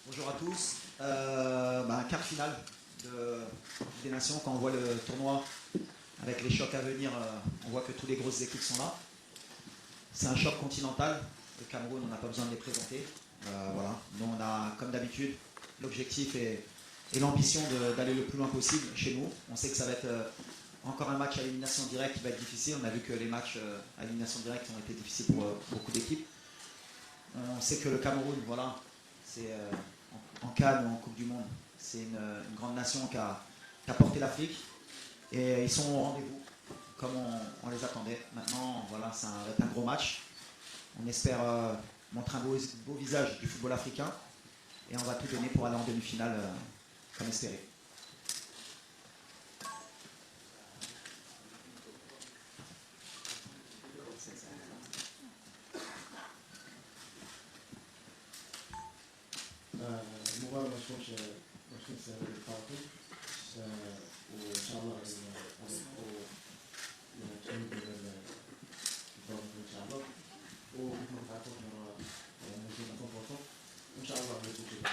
Bonjour à tous. Quart finale des Nations, quand on voit le tournoi avec les chocs à venir, on voit que toutes les grosses équipes sont là. C'est un choc continental. Le Cameroun, on n'a pas besoin de les présenter. Voilà. Nous, on a, comme d'habitude, l'objectif et l'ambition d'aller le plus loin possible chez nous. On sait que ça va être encore un match à élimination directe qui va être difficile. On a vu que les matchs à élimination directe ont été difficiles pour beaucoup d'équipes. On sait que le Cameroun, voilà, c'est en CAN ou en Coupe du Monde, c'est une grande nation qui a porté l'Afrique et ils sont au rendez-vous comme on les attendait. Maintenant, voilà, ça va être un gros match. On espère montrer un beau visage du football africain et on va tout donner pour aller en demi-finale comme espéré. المباراة ما تكونش سهلة للخاطر وإن شاء الله نتمنى الفوز إن شاء الله وكما تعرفوا احنا موجودين 100% وإن شاء الله نوصل للفوز.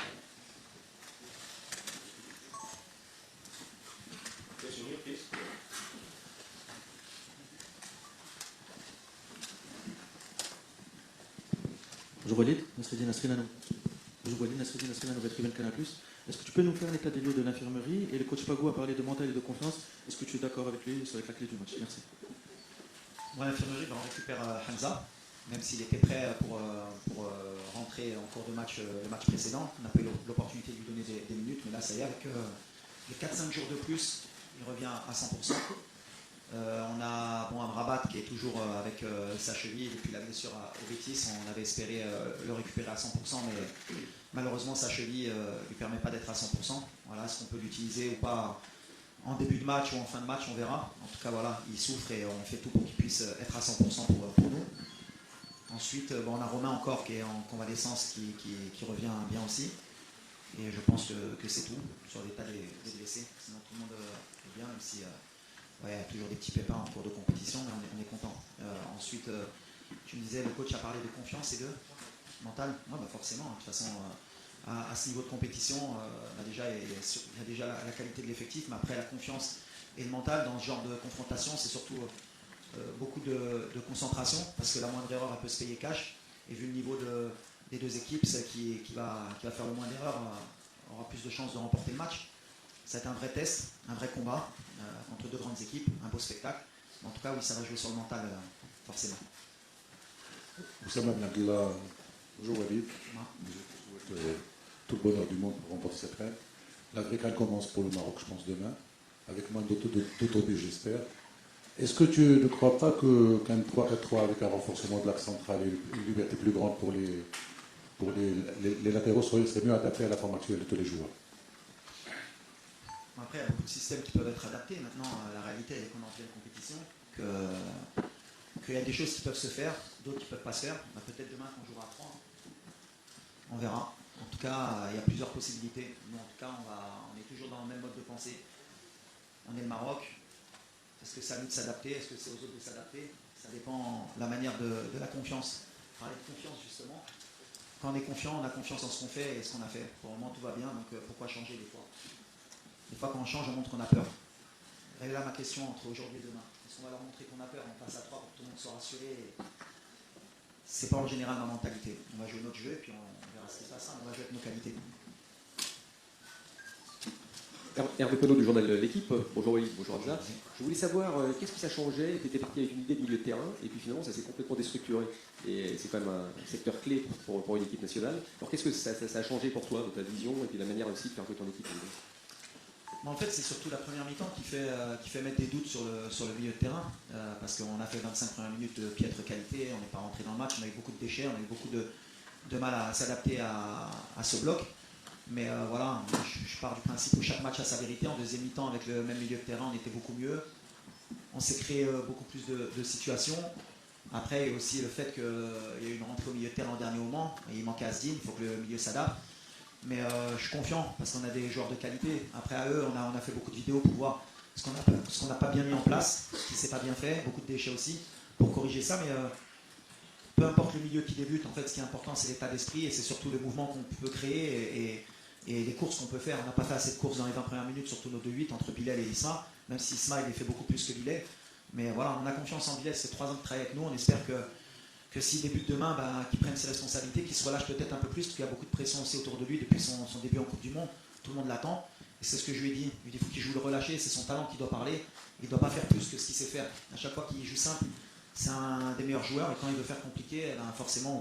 Bonjour Walid, Nasreddin Nasrinano. Bonjour Walid, Nasreddin Nasrinano, Tribune Canal+. Est-ce que tu peux nous faire l'état des lieux de l'infirmerie? Et le coach Pago a parlé de mental et de confiance. Est-ce que tu es d'accord avec lui? Ça va être la clé du match. Merci. Bon, l'infirmerie, on récupère Hamza, même s'il était prêt pour rentrer en cours de match, le match précédent. On n'a pas eu l'opportunité de lui donner des minutes, mais là, ça y est, avec les 4-5 jours de plus, il revient à 100%. On a Amrabat qui est toujours avec sa cheville depuis la blessure au Betis. On avait espéré le récupérer à 100%, mais malheureusement sa cheville ne lui permet pas d'être à 100%. Voilà, est-ce qu'on peut l'utiliser ou pas en début de match ou en fin de match, on verra. En tout cas, voilà, il souffre et on fait tout pour qu'il puisse être à 100% pour nous. Ensuite, on a Romain encore qui est en convalescence, qui revient bien aussi. Et je pense que c'est tout sur l'état des blessés. Sinon, tout le monde est bien, même si il y a toujours des petits pépins en cours de compétition, mais on est content. Ensuite, tu me disais, le coach a parlé de confiance et de mental. Ouais, forcément, de toute façon, à ce niveau de compétition, déjà, il y a déjà la qualité de l'effectif, mais après la confiance et le mental dans ce genre de confrontation, c'est surtout beaucoup de concentration, parce que la moindre erreur, elle peut se payer cash. Et vu le niveau des deux équipes, celle qui va faire le moins d'erreurs aura plus de chances de remporter le match. Ça va être un vrai test, un vrai combat entre deux grandes équipes, un beau spectacle. En tout cas, oui, ça va jouer sur le mental, forcément. Oussama Ben Abdallah, bonjour Walid. Je souhaite tout le bonheur du monde pour remporter cette reine. L'Africain commence pour le Maroc, je pense, demain, avec moins d'autobus, j'espère. Est-ce que tu ne crois pas qu'un 3-4-3 avec un renforcement de l'axe central et une liberté plus grande pour les latéraux serait mieux adapté à la forme actuelle de tous les joueurs? Après, il y a beaucoup de systèmes qui peuvent être adaptés. Maintenant, la réalité est qu'on est en pleine compétition, qu'il y a des choses qui peuvent se faire, d'autres qui ne peuvent pas se faire. Peut-être demain qu'on jouera à 3. On verra. En tout cas, il y a plusieurs possibilités. Nous, en tout cas, on est toujours dans le même mode de pensée. On est le Maroc. Est-ce que c'est à nous de s'adapter? Est-ce que c'est aux autres de s'adapter? Ça dépend de la manière de la confiance. Parler de confiance, justement. Quand on est confiant, on a confiance en ce qu'on fait et ce qu'on a fait. Pour le moment, tout va bien, donc pourquoi changer des fois? Des fois, quand on change, on montre qu'on a peur. Et là, ma question entre aujourd'hui et demain. Est-ce qu'on va leur montrer qu'on a peur? On passe à 3 pour que tout le monde soit rassuré. C'est pas en général ma mentalité. On va jouer notre jeu et puis on verra ce qui se passe. On va jouer avec nos qualités. Hervé Penaud du journal L'Équipe. Bonjour Walid, bonjour Hamza. Je voulais savoir qu'est-ce que ça changeait. Tu étais parti avec une idée de milieu de terrain et puis finalement ça s'est complètement déstructuré. Et c'est quand même un secteur clé pour une équipe nationale. Alors qu'est-ce que ça a changé pour toi, dans ta vision et puis la manière aussi de faire jouer ton équipe? En fait, c'est surtout la première mi-temps qui fait mettre des doutes sur le milieu de terrain. Parce qu'on a fait 25 premières minutes de piètre qualité, on n'est pas rentré dans le match, on a eu beaucoup de déchets, on a eu beaucoup de mal à s'adapter à ce bloc. Mais voilà, je pars du principe où chaque match a sa vérité. En deuxième mi-temps, avec le même milieu de terrain, on était beaucoup mieux. On s'est créé beaucoup plus de situations. Après, il y a aussi le fait qu'il y a eu une rentrée au milieu de terrain au dernier moment. Et il manquait Asdin, il faut que le milieu s'adapte. Mais je suis confiant parce qu'on a des joueurs de qualité. Après, à eux, on a fait beaucoup de vidéos pour voir ce qu'on n'a pas bien mis en place, ce qui ne s'est pas bien fait, beaucoup de déchets aussi, pour corriger ça. Mais peu importe le milieu qui débute, en fait, ce qui est important, c'est l'état d'esprit et c'est surtout le mouvement qu'on peut créer et les courses qu'on peut faire. On n'a pas fait assez de courses dans les 20 premières minutes, surtout nos 2-8 entre Bilal et Isma, même si Isma il fait beaucoup plus que Bilal. Mais voilà, on a confiance en Bilal, c'est 3 ans de travail avec nous. On espère que s'il débute demain, qu'il prenne ses responsabilités, qu'il se relâche peut-être un peu plus, parce qu'il y a beaucoup de pression aussi autour de lui depuis son début en Coupe du Monde. Tout le monde l'attend. Et c'est ce que je lui ai dit. Je lui ai dit, il faut qu'il joue le relâché, c'est son talent qui doit parler. Il ne doit pas faire plus que ce qu'il sait faire. À chaque fois qu'il joue simple, c'est un des meilleurs joueurs. Et quand il veut faire compliqué, forcément,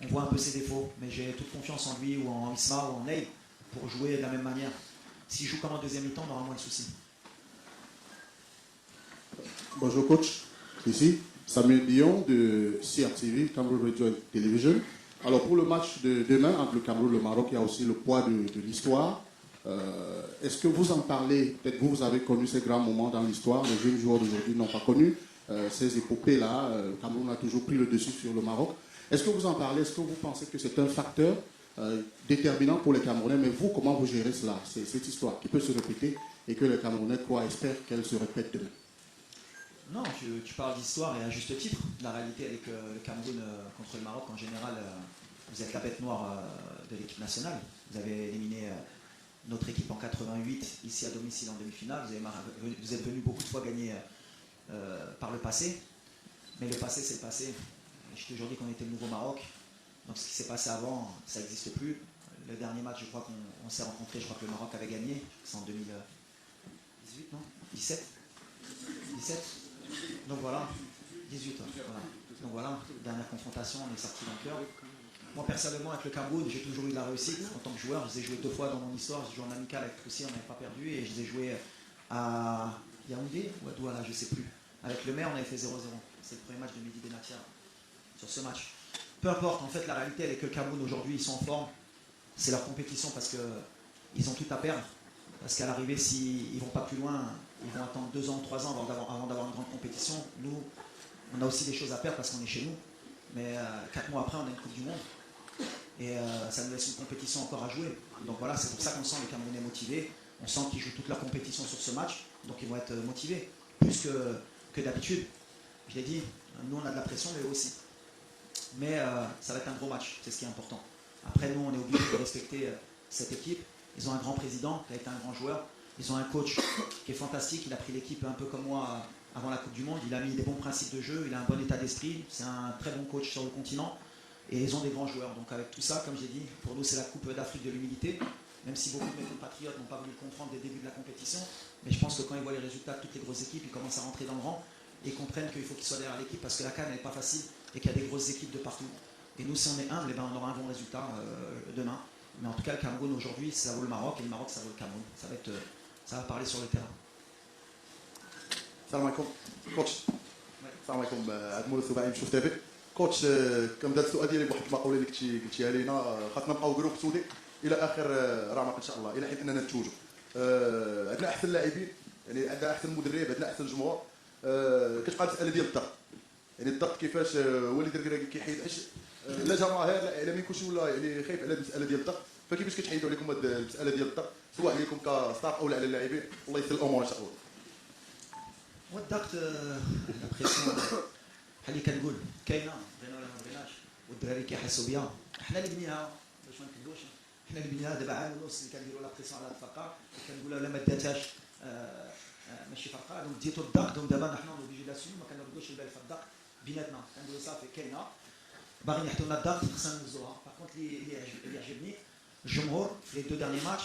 on voit un peu ses défauts. Mais j'ai toute confiance en lui, ou en Isma, ou en Ney, pour jouer de la même manière. S'il joue comme en deuxième mi-temps, on aura moins de soucis. Bonjour coach, ici Samuel Dion de CRTV, Cameroon Radio Television. Alors pour le match de demain entre le Cameroun et le Maroc, il y a aussi le poids de l'histoire. Est-ce que vous en parlez? Peut-être vous avez connu ces grands moments dans l'histoire, les jeunes joueurs d'aujourd'hui n'ont pas connu ces épopées-là. Le Cameroun a toujours pris le dessus sur le Maroc. Est-ce que vous en parlez? Est-ce que vous pensez que c'est un facteur déterminant pour les Camerounais? Mais vous, comment vous gérez cela? C'est cette histoire qui peut se répéter et que les Camerounais espèrent qu'elle se répète demain. Non, tu parles d'histoire et à juste titre. La réalité avec le Cameroun contre le Maroc, en général, vous êtes la bête noire de l'équipe nationale. Vous avez éliminé notre équipe en 88, ici à domicile en demi-finale. Vous êtes venu beaucoup de fois gagner par le passé. Mais le passé, c'est le passé. Je t'ai toujours dit qu'on était le nouveau Maroc. Donc ce qui s'est passé avant, ça n'existe plus. Le dernier match, je crois qu'on s'est rencontrés, je crois que le Maroc avait gagné. C'est en 2018, non 17 donc voilà, 18. Voilà. Donc voilà, dernière confrontation, on est sorti vainqueur. Moi personnellement avec le Cameroun, j'ai toujours eu de la réussite en tant que joueur. Je les ai joués 2 fois dans mon histoire. J'ai joué en amical avec Russie, on n'avait pas perdu. Et je les ai joués à Yaoundé ou à Douala, je ne sais plus. Avec le maire, on avait fait 0-0. C'est le premier match de Mehdi Benatia sur ce match. Peu importe, en fait la réalité elle est que le Cameroun aujourd'hui, ils sont en forme. C'est leur compétition parce qu'ils ont tout à perdre. Parce qu'à l'arrivée, s'ils ne vont pas plus loin, ils vont attendre 2 ans, 3 ans avant d'avoir une grande compétition. Nous, on a aussi des choses à perdre parce qu'on est chez nous. Mais 4 mois après, on a une Coupe du Monde. Et ça nous laisse une compétition encore à jouer. Donc voilà, c'est pour ça qu'on sent les Camerounais motivés. On sent qu'ils jouent toute leur compétition sur ce match. Donc ils vont être motivés. Plus que d'habitude. Je l'ai dit, nous on a de la pression, mais eux aussi. Mais ça va être un gros match, c'est ce qui est important. Après, nous, on est obligé de respecter cette équipe. Ils ont un grand président qui a été un grand joueur. Ils ont un coach qui est fantastique. Il a pris l'équipe un peu comme moi avant la Coupe du Monde. Il a mis des bons principes de jeu. Il a un bon état d'esprit. C'est un très bon coach sur le continent. Et ils ont des grands joueurs. Donc avec tout ça, comme j'ai dit, pour nous, c'est la Coupe d'Afrique de l'humilité. Même si beaucoup de mes compatriotes n'ont pas voulu le comprendre dès le début de la compétition. Mais je pense que quand ils voient les résultats de toutes les grosses équipes, ils commencent à rentrer dans le rang. Et ils comprennent qu'il faut qu'ils soient derrière l'équipe parce que la CAN n'est pas facile et qu'il y a des grosses équipes de partout. Et nous, si on est humble, on aura un bon résultat demain. Mais en tout cas, le Cameroun aujourd'hui, ça vaut le Maroc, et le Maroc, ça vaut le Cameroun. Ça va parler sur le terrain. السلام عليكم كوتش. السلام عليكم عبد المولى السباعي من شوف تيفي. كوتش كم دار السؤال ديالي بواحد المقوله اللي قلتيها لينا خاصنا نبقاو جروب سودي الى اخر رمق ان شاء الله الى حين اننا نتوجوا. عندنا احسن لاعبين يعني عندنا احسن مدرب عندنا احسن جمهور. كتبقى المساله ديال الضغط يعني الضغط كيفاش والد الكراكي كيحيد لا جماهير لا اعلامي كلشي ولا يعني خايف على المساله ديال الضغط فكيفاش كتحيدوا عليكم هذه المساله ديال الضغط سواء عليكم كستاف او على اللاعبين الله يسهل الامور ان شاء الله. والضغط لا بريسيون بحال اللي كنقول كاينه بغينا ولا ما بغيناش والدراري كيحسوا بها حنا اللي بنيناها باش ما نكذبوش حنا اللي بنيناها دابا عام ونص اللي كنديروا لا بريسيون على هاد الفرقه كنقولها لا ما داتهاش ماشي فرقه دونك ديتو الضغط دونك دابا حنا نوبيجي لاسومي ما كنردوش البال في الضغط بيناتنا كنقولوا صافي كاينه باغيين يحطوا لنا الضغط خصنا نوزوها باغ اللي يعجبني الجمهور في لي 2 دارني ماتش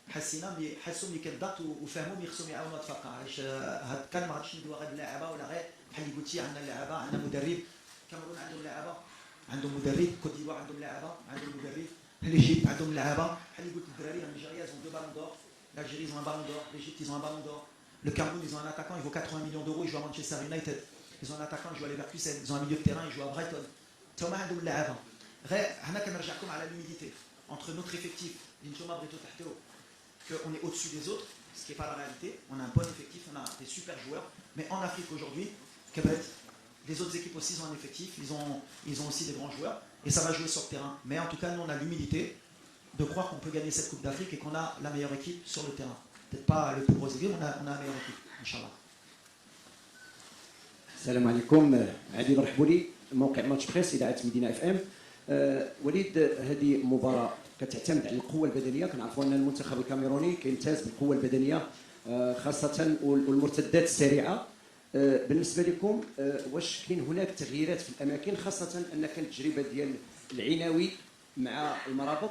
حسوا ملي كان الضغط وفهموا ملي خصهم يعاونوا هاد الفرقه علاش هاد كان ما غاديش ندويو غير اللاعبه ولا غير بحال اللي قلتي عندنا اللاعبه عندنا مدرب كاميرون عندهم لاعبه عندهم مدرب كوت ديفوار عندهم لاعبه عندهم مدرب l'Égypte عندهم لاعبه بحال اللي قلت الدراري الجزائر ils ont 2 ballons d'or l'Algérie ils ont un ballon d'or l'Égypte ils ont un ballon d'or le Cameroun ils ont un attaquant il vaut 80 millions d'euros il joue à Manchester United ils ont un attaquant il joue à Leverkusen ils ont un milieu de terrain il joue à Brighton تما عندهم اللاعبه غير هنا كنرجعكم على l'humilité entre notre effectif اللي نتوما بغيتو تحطوا qu'on est au-dessus des autres, ce qui n'est pas la réalité. On a un bon effectif, on a des super joueurs. Mais en Afrique aujourd'hui, Québec, les autres équipes aussi ont un effectif, ils ont aussi des grands joueurs. Et ça va jouer sur le terrain. Mais en tout cas, nous, on a l'humilité de croire qu'on peut gagner cette Coupe d'Afrique et qu'on a la meilleure équipe sur le terrain. Peut-être pas le plus gros équipe, on a la meilleure équipe, Inch'Allah. السلام عليكم عادي مرحبوا لي موقع ماتش بريس اذاعه مدينه اف ام. وليد، هذه مباراه كتعتمد على القوه البدنيه. كنعرفوا ان المنتخب الكاميروني كيمتاز بالقوه البدنيه خاصه والمرتدات السريعه. بالنسبه لكم واش كاين هناك تغييرات في الاماكن، خاصه ان كانت التجربه ديال العناوي مع المرابط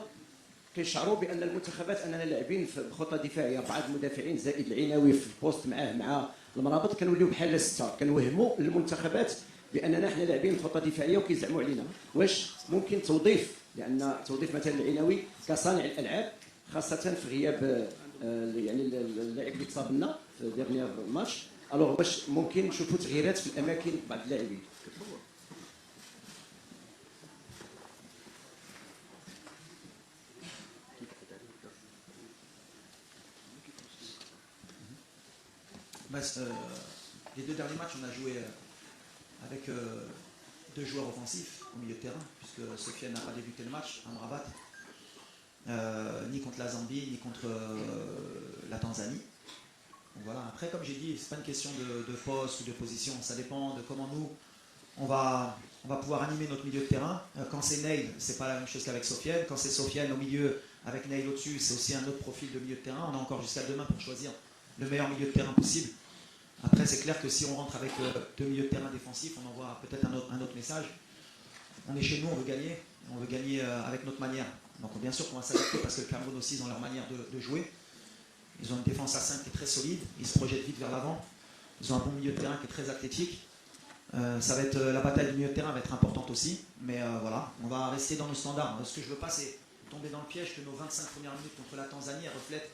كيشعروا بان المنتخبات اننا لاعبين بخطه دفاعيه، بعض المدافعين زائد العناوي في البوست مع المرابط كنوليو بحال سته، كنوهموا المنتخبات باننا حنا لاعبين خطه دفاعيه وكيزعموا علينا. واش ممكن توظيف، لان توظيف مثلا العناوي كصانع الالعاب خاصه في غياب يعني اللاعب اللي تصاب لنا في ديرنيير ماتش، الوغ واش ممكن نشوفوا تغييرات في الاماكن بعض اللاعبين؟ Les deux derniers matchs, on a joué avec deux joueurs offensifs au milieu de terrain, puisque Sofiane n'a pas débuté le match, Amrabat, ni contre la Zambie, ni contre la Tanzanie. Donc voilà. Après, comme j'ai dit, c'est pas une question de poste ou de position, ça dépend de comment nous, on va pouvoir animer notre milieu de terrain. Quand c'est Neil, c'est pas la même chose qu'avec Sofiane. Quand c'est Sofiane au milieu, avec Neil au-dessus, c'est aussi un autre profil de milieu de terrain. On a encore jusqu'à demain pour choisir le meilleur milieu de terrain possible. Après, c'est clair que si on rentre avec deux milieux de terrain défensifs, on envoie peut-être un autre message. On est chez nous, on veut gagner avec notre manière. Donc bien sûr qu'on va s'adapter parce que le Cameroun aussi, ils ont leur manière de jouer. Ils ont une défense à 5 qui est très solide, ils se projettent vite vers l'avant. Ils ont un bon milieu de terrain qui est très athlétique. Ça va être, la bataille du milieu de terrain va être importante aussi. Mais voilà, on va rester dans nos standards. Ce que je ne veux pas, c'est tomber dans le piège que nos 25 premières minutes contre la Tanzanie reflètent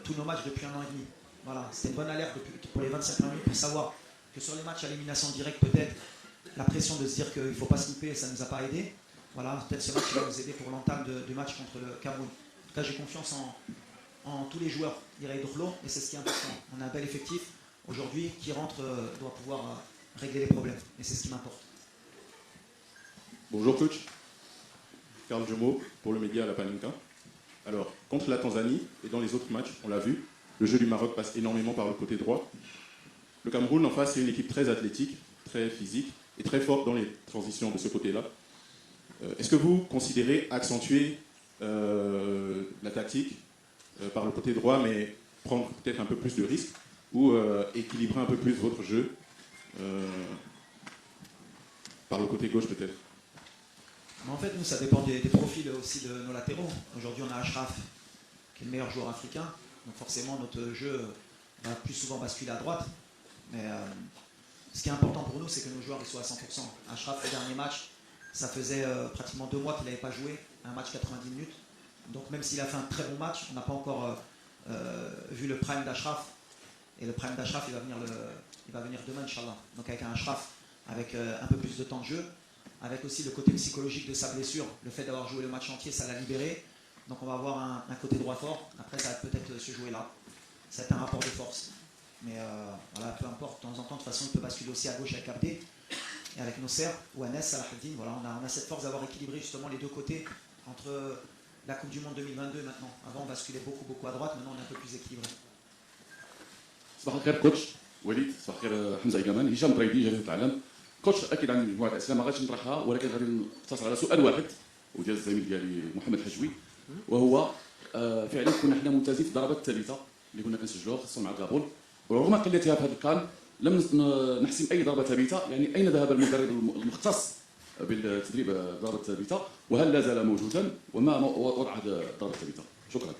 tous nos matchs depuis 1 an et demi. Voilà, c'était une bonne alerte pour les 25 minutes pour savoir que sur les matchs à élimination directe, peut-être la pression de se dire qu'il ne faut pas se louper, ça ne nous a pas aidé. Voilà, peut-être ce match va nous aider pour l'entame du match contre le Cameroun. En tout cas, j'ai confiance en tous les joueurs d'Iraï Dorlo et c'est ce qui est important. On a un bel effectif aujourd'hui qui rentre, doit pouvoir régler les problèmes et c'est ce qui m'importe. Bonjour coach, Karl Jomo pour le média La Paninka. Alors, contre la Tanzanie et dans les autres matchs, on l'a vu, le jeu du Maroc passe énormément par le côté droit. Le Cameroun, en face, c'est une équipe très athlétique, très physique et très forte dans les transitions de ce côté-là. Est-ce que vous considérez accentuer la tactique par le côté droit, mais prendre peut-être un peu plus de risques ou équilibrer un peu plus votre jeu par le côté gauche peut-être? En fait, nous, ça dépend des profils aussi de nos latéraux. Aujourd'hui, on a Ashraf, qui est le meilleur joueur africain. Donc forcément, notre jeu va plus souvent basculer à droite. Mais ce qui est important pour nous, c'est que nos joueurs ils soient à 100%. Ashraf, le dernier match, ça faisait pratiquement 2 mois qu'il n'avait pas joué, un match 90 minutes. Donc même s'il a fait un très bon match, on n'a pas encore vu le prime d'Ashraf. Et le prime d'Ashraf, il va venir demain, Inch'Allah. Donc avec un Ashraf, avec un peu plus de temps de jeu, avec aussi le côté psychologique de sa blessure, le fait d'avoir joué le match entier, ça l'a libéré. Donc on va avoir un côté droit fort. Après, ça va peut-être se jouer là. Ça va être un rapport de force. Mais voilà, peu importe, de temps en temps, de toute façon, il peut basculer aussi à gauche avec Abdé et avec Nosser ou Anes, Salahuddin. Voilà, on a cette force d'avoir équilibré justement les deux côtés entre la Coupe du Monde 2022 maintenant. Avant, on basculait beaucoup à droite, maintenant on est un peu plus équilibré. صباح الخير كوتش وليد، صباح الخير حمزه كمان، هشام بريدي جريده العالم. كوتش اكيد عندي مجموعه اسئله ما غاديش نطرحها، ولكن غادي نقتصر على سؤال واحد وديال الزميل ديالي محمد حجوي، وهو فعلا كنا حنا ممتازين في الضربات الثابته اللي كنا كنسجلوها خاصه مع الغابون، ورغم قلتها في هذا الكان لم نحسم اي ضربه ثابته. يعني اين ذهب المدرب المختص بالتدريب الضربات الثابته، وهل لا زال موجودا، وما وضع هذه الضربه الثابته؟ شكرا.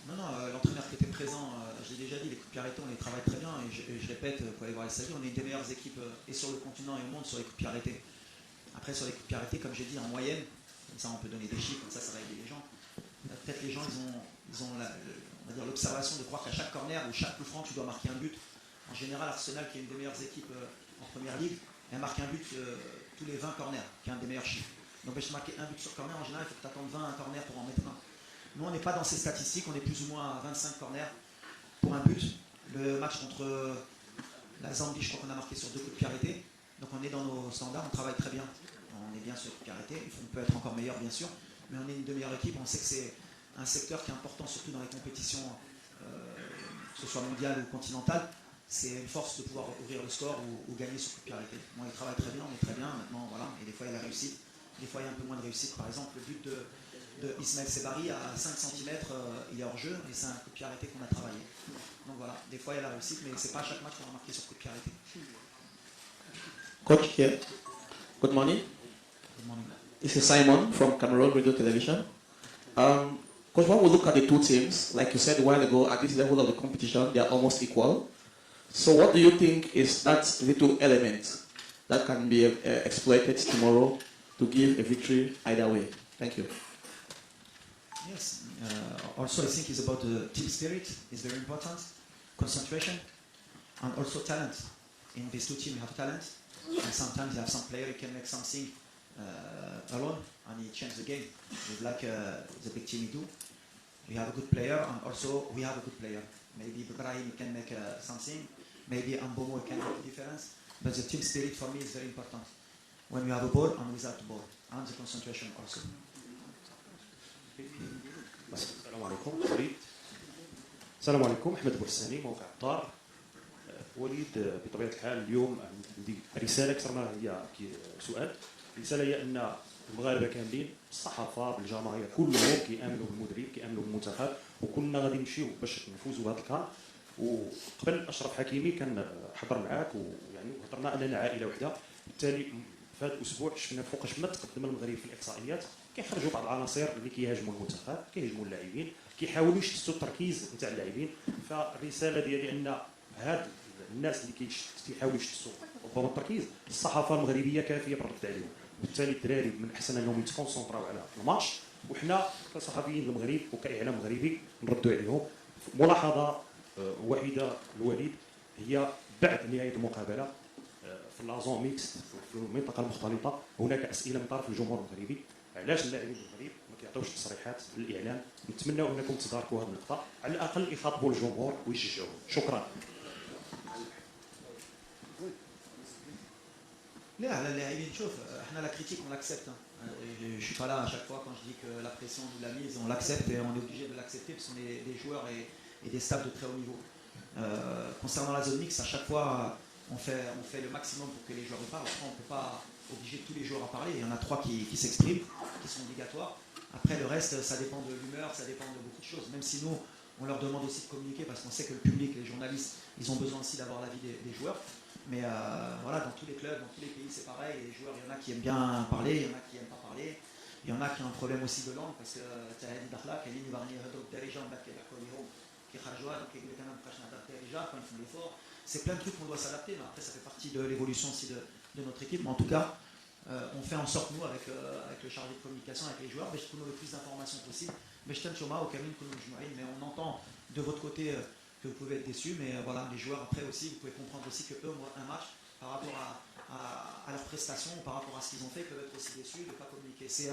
Non, l'entraîneur qui était présent, je l'ai déjà dit, les coups de pied arrêtés, on les travaille très bien et je répète, vous pouvez aller voir les stadions, on est une des meilleures équipes et sur le continent et au monde sur les coups de pied arrêtés. Après, sur les coups de pied arrêtés, comme j'ai dit, en moyenne, comme ça on peut donner des chiffres, comme ça va aider les gens. Peut-être les gens, ils ont on va dire l'observation de croire qu'à chaque corner ou chaque coup franc, tu dois marquer un but. En général, Arsenal, qui est une des meilleures équipes en première ligue, elle marque un but tous les 20 corners, qui est un des meilleurs chiffres. Donc, je marquer un but sur corner, en général, il faut que tu attendes 20 corners pour en mettre un. Nous, on n'est pas dans ces statistiques, on est plus ou moins à 25 corners pour un but. Le match contre la Zambie, je crois qu'on a marqué sur 2 coups de pied arrêtés. Donc on est dans nos standards, on travaille très bien. On est bien sur les coups de pied arrêtés, on peut être encore meilleur bien sûr, mais on est une des meilleures équipes. On sait que c'est un secteur qui est important, surtout dans les compétitions, que ce soit mondiales ou continentales. c'est une force de pouvoir ouvrir le score ou gagner sur coup de pied arrêté. Moi, il travaille très bien, on est très bien. Maintenant, voilà. Et des fois, il a réussi. Des fois, il y a un peu moins de réussite. Par exemple, le but de Ismaël Sebari à 5 cm, il est hors jeu, et c'est un coup de pied arrêté qu'on a travaillé. Donc voilà, des fois, il y a la réussite, mais c'est pas à chaque match qu'on a marqué sur coup de pied arrêté. Coach here. Good morning. Good morning. This is Simon from Cameroon Radio Television. Coach, when we look at the two teams, like you said a while ago, at this level of the competition, they are almost equal. So what do you think is that little element that can be exploited tomorrow to give a victory either way? Thank you. Yes. Also, I think it's about the team spirit. It's very important. Concentration, and also talent. In these two teams, you have talent, and sometimes you have some player who can make something alone, and he change the game. Like the big team do. We have a good player, and also we have a good player. Maybe Ibrahim can make something. Maybe Ambomo can make a difference. But the team spirit for me is very important. When we have a ball and without the ball, and the concentration also. السلام عليكم وليد. السلام عليكم احمد بورساني موقع الدار. وليد بطبيعه الحال اليوم عندي رساله اكثر ما هي سؤال. الرساله هي ان المغاربه كاملين الصحافه بالجماهير كلهم كيامنوا بالمدرب كيامنوا بالمنتخب وكنا غادي نمشيو باش نفوزوا بهذا الكار. وقبل اشرف حكيمي كان حضر معاك ويعني هضرنا اننا عائله واحده. بالتالي في هذا الاسبوع شفنا فوقاش ما تقدم المغرب في الاقصائيات كيخرجوا بعض العناصر اللي كيهاجموا المنتخب كيهاجموا اللاعبين كيحاولوا يشتتوا التركيز نتاع اللاعبين. فالرساله ديالي ان هاد الناس اللي كيحاولوا يشتتوا ربما التركيز الصحافه المغربيه كافيه بالرد عليهم. بالتالي الدراري من الاحسن انهم يتكونسونطراو على الماتش وحنا كصحفيين المغرب وكاعلام مغربي نردوا عليهم. ملاحظه واحده الوليد هي بعد نهايه المقابله في لازون ميكس في المنطقه المختلطه هناك اسئله من طرف الجمهور المغربي علاش اللاعبين المغرب ما كيعطيوش تصريحات للاعلام. نتمنوا انكم تداركوا هذه النقطه على الاقل يخاطبوا الجمهور ويشجعوه. شكرا. لا على اللاعبين شوف احنا لا critique on l'accepte. Je suis pas là à chaque fois quand je dis que la pression nous l'a mise, on l'accepte et on est obligé de l'accepter parce qu'on est des joueurs et des staffs de très haut niveau. Concernant la zone mixte, à chaque fois on fait le maximum pour que les joueurs parlent. Après on ne peut pas obliger tous les joueurs à parler. Il y en a 3 qui s'expriment, qui sont obligatoires. Après le reste, ça dépend de l'humeur, ça dépend de beaucoup de choses. Même si nous, on leur demande aussi de communiquer parce qu'on sait que le public, les journalistes, ils ont besoin aussi d'avoir l'avis des joueurs. Mais voilà, dans tous les clubs, dans tous les pays, c'est pareil. Les joueurs, il y en a qui aiment bien parler, il y en a qui n'aiment pas parler. Il y en a qui ont un problème aussi de langue parce que c'est plein de trucs qu'on doit s'adapter, mais après ça fait partie de l'évolution aussi de notre équipe. Mais en tout cas, on fait en sorte, nous, avec le chargé de communication, avec les joueurs, mais je trouve le plus d'informations possible. Mais on entend de votre côté que vous pouvez être déçus, mais voilà, les joueurs après aussi, vous pouvez comprendre aussi que eux, un match, par rapport à leur prestation, par rapport à ce qu'ils ont fait, peuvent être aussi déçus, de ne pas communiquer. C'est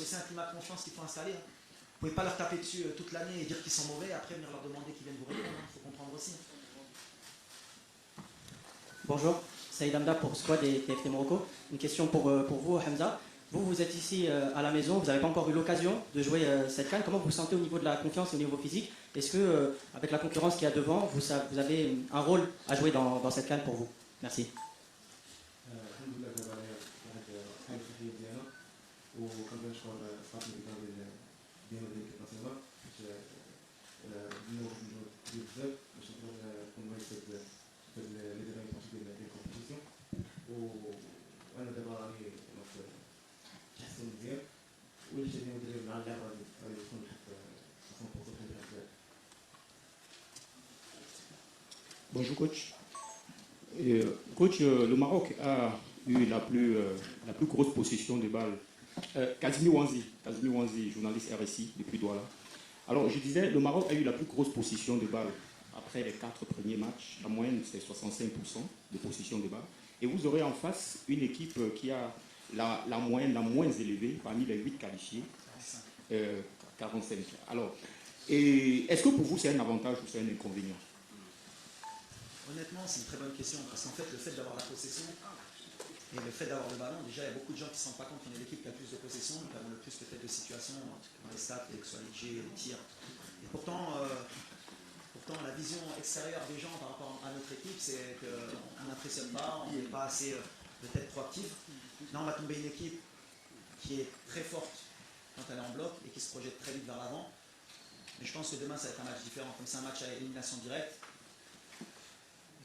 aussi un climat de confiance qu'il faut installer. Vous ne pouvez pas leur taper dessus toute l'année et dire qu'ils sont mauvais, et après venir leur demander qu'ils viennent vous répondre. Il faut comprendre aussi. Bonjour, Saïd Amda pour Squad et TFT Morocco. Une question pour vous, Hamza. Vous êtes ici à la maison, vous n'avez pas encore eu l'occasion de jouer cette CAN. Comment vous vous sentez au niveau de la confiance et au niveau physique? Est-ce que, avec la concurrence qu'il y a devant, vous avez un rôle à jouer dans cette CAN pour vous? Merci. Bonjour coach. Coach, le Maroc a eu la plus grosse possession de balles. Kazmi Wanzi, journaliste RSI depuis Douala. Alors je disais, le Maroc a eu la plus grosse possession de balles après les 4 premiers matchs. La moyenne c'est 65% de possession de balles. Et vous aurez en face une équipe qui a la moyenne la moins élevée parmi les 8 qualifiés, 45. Alors, est-ce que pour vous c'est un avantage ou c'est un inconvénient? Honnêtement, c'est une très bonne question parce qu'en fait, le fait d'avoir la possession et le fait d'avoir le ballon, déjà, il y a beaucoup de gens qui ne se rendent pas compte qu'on est l'équipe qui a le plus de possession, qui a le plus peut-être de situations dans les stats, que ce soit les jets, les tirs. Et pourtant, Pourtant, la vision extérieure des gens par rapport à notre équipe, c'est qu'on n'impressionne pas, on n'est pas assez peut-être proactif. Là, on va tomber une équipe qui est très forte quand elle est en bloc et qui se projette très vite vers l'avant. Mais je pense que demain, ça va être un match différent. Comme c'est un match à élimination directe,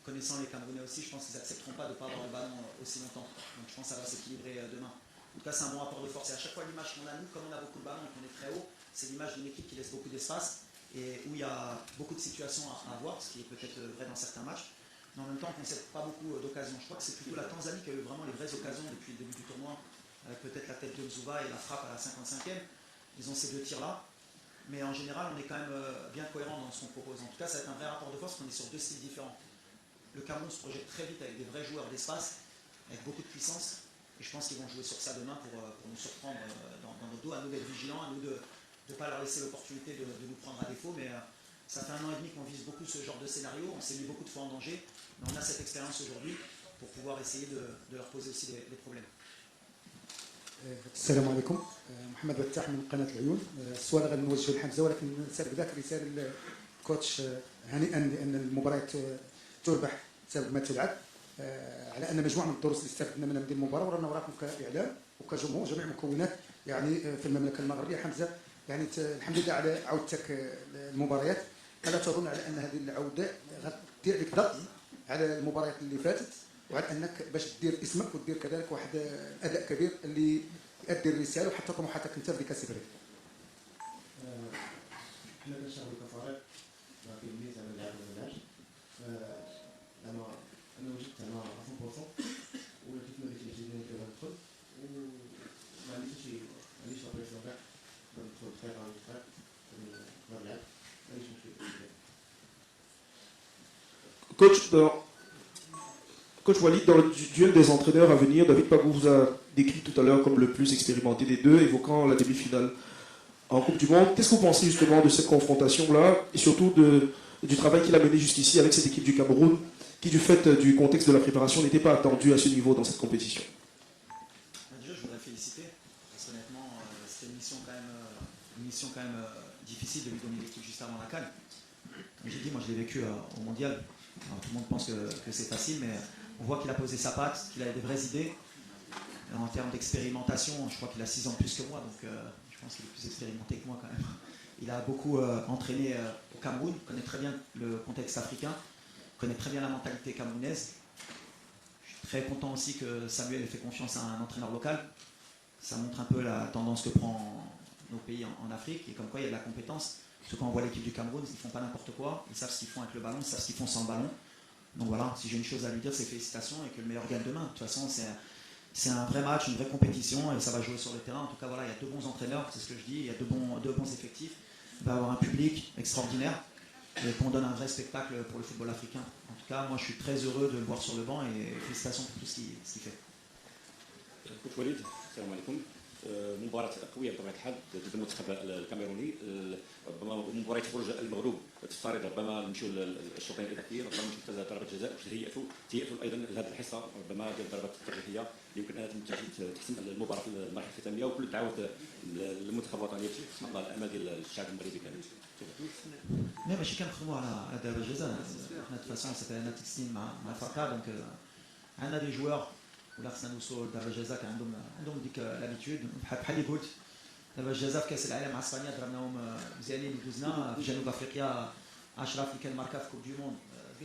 connaissant les Camerounais aussi, je pense qu'ils n'accepteront pas de ne pas avoir le ballon aussi longtemps. Donc je pense que ça va s'équilibrer demain. En tout cas, c'est un bon rapport de force. Et à chaque fois, l'image qu'on a, nous, comme on a beaucoup de ballons et qu'on est très haut, c'est l'image d'une équipe qui laisse beaucoup d'espace et où il y a beaucoup de situations à avoir, ce qui est peut-être vrai dans certains matchs. Mais en même temps, on ne concède pas beaucoup d'occasions. Je crois que c'est plutôt la Tanzanie qui a eu vraiment les vraies occasions depuis le début du tournoi, avec peut-être la tête de Mzouba et la frappe à la 55e. Ils ont ces deux tirs-là. Mais en général, on est quand même bien cohérent dans ce qu'on propose. En tout cas, ça va être un vrai rapport de force, qu'on est sur deux styles différents. Le Cameroun se projette très vite avec des vrais joueurs d'espace, avec beaucoup de puissance. Et je pense qu'ils vont jouer sur ça demain pour nous surprendre dans nos dos, à nous d'être vigilants, à nous de ne pas leur laisser l'opportunité de nous prendre à défaut. Mais ça fait 1 an et demi qu'on vise beaucoup ce genre de scénario. On s'est mis beaucoup de fois en danger. Mais on a cette expérience aujourd'hui pour pouvoir essayer de leur poser aussi des problèmes. السلام عليكم محمد بتاح من قناه العيون السؤال غادي نوجهه لحمزه ولكن سابق ذاك رساله للكوتش هنيئا لان المباريات تربح سبب ما تلعب على ان مجموعه من الدروس اللي استفدنا منها من هذه المباراه ورانا وراكم كاعلام وكجمهور جميع المكونات يعني في المملكه المغربيه حمزه يعني الحمد لله على عودتك المباريات الا تظن على ان هذه العوده غتدير لك ضغط على المباريات اللي فاتت وعلى انك باش دير اسمك ودير كذلك واحد اداء كبير اللي يؤدي الرساله وحتى طموحاتك انت في كاس افريقيا. حنا كنشتغلوا كفريق ما كاينش انا نلعب ولا نلعبش انا وجدت انا 100% ولا كيف ما قلت لك جينا ندخل وما عنديش لا بريسيون كاع ندخل دقيقه ولا دقيقه نلعب ما عنديش مشكل. Coach Walid, dans le duel des entraîneurs à venir, David Pagou vous a décrit tout à l'heure comme le plus expérimenté des deux, évoquant la demi-finale en Coupe du Monde. Qu'est-ce que vous pensez justement de cette confrontation-là et surtout du travail qu'il a mené jusqu'ici avec cette équipe du Cameroun qui, du fait du contexte de la préparation, n'était pas attendue à ce niveau dans cette compétition? Déjà, je voudrais féliciter, parce qu'honnêtement, c'était une mission quand même difficile de lui donner l'équipe juste avant la CAN. Comme j'ai dit, moi je l'ai vécu au Mondial. Alors, tout le monde pense que c'est facile, mais on voit qu'il a posé sa patte, qu'il a des vraies idées. En termes d'expérimentation, je crois qu'il a 6 ans de plus que moi, donc je pense qu'il est plus expérimenté que moi quand même. Il a beaucoup entraîné au Cameroun, connaît très bien le contexte africain, connaît très bien la mentalité camerounaise. Je suis très content aussi que Samuel ait fait confiance à un entraîneur local. Ça montre un peu la tendance que prend nos pays en Afrique, et comme quoi il y a de la compétence. Parce que quand on voit l'équipe du Cameroun, ils ne font pas n'importe quoi, ils savent ce qu'ils font avec le ballon, ils savent ce qu'ils font sans le ballon. Donc voilà, si j'ai une chose à lui dire, c'est félicitations et que le meilleur gagne demain. De toute façon, c'est un vrai match, une vraie compétition et ça va jouer sur le terrain. En tout cas, voilà, il y a 2 bons entraîneurs, c'est ce que je dis, il y a deux bons effectifs. Il va y avoir un public extraordinaire et qu'on donne un vrai spectacle pour le football africain. En tout cas, moi je suis très heureux de le voir sur le banc et félicitations pour tout ce qu'il fait. Coach Walid, salam alaikum. مباراة قوية بطبيعة الحال ضد المنتخب الكاميروني. ربما مباراة خروج المغلوب تفترض ربما نمشيو للشوطين الإضافيين، ربما نمشيو ضربة جزاء باش تهيئتوا أيضا لهذه الحصة، ربما ديال الضربات الترجيحية اللي يمكن أنها تحسم المباراة في المرحلة الختامية، وكل الدعوات للمنتخب الوطني باش تحقق الأمال ديال الشعب المغربي كامل. لا ماشي كنخدموا على ضربة الجزاء، حنا de toute façon ça fait 6 سنين مع فرقة، دونك عندنا دي جوار ولا خصنا نوصلوا لضربة الجزاء كان عندهم ديك لابيتود بحال اللي قلت ضربة الجزاء في كأس العالم مع اسبانيا ضربناهم مزيانين دوزنا في جنوب افريقيا اشرف اللي كان ماركا في كوب دو موند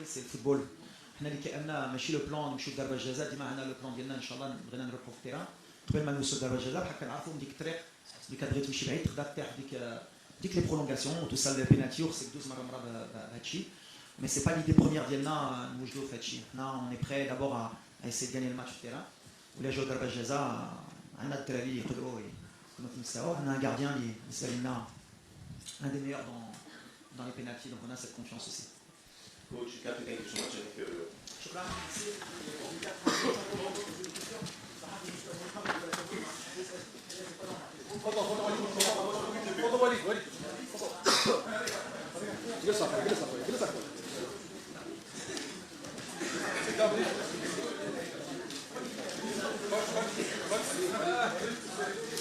سي الفوتبول. حنا اللي كأننا ماشي لو بلان نمشيو لضربة الجزاء، ديما عندنا لو بلان ديالنا ان شاء الله بغينا نروحوا في التيران قبل ما نوصلوا لضربة الجزاء بحال كنعرفوا ديك الطريق اللي كتبغي تمشي بعيد تقدر تطيح ديك لي برولونغاسيون وتوصل للبينالتي وخصك دوز مرة بهادشي. مي سي با ليدي بروميير ديالنا نوجدوا في هادشي. حنا اون اي بري دابور à essayer de gagner le match في التيران. ولا جاو ضربة الجزاء عندنا الدراري يقدروا يكونوا في مستوى. عندنا ان غارديان اللي بالنسبة لنا un des meilleurs dans les pénaltys, donc on a cette confiance aussi. Coach, you can't take so much شكرا. Thank you.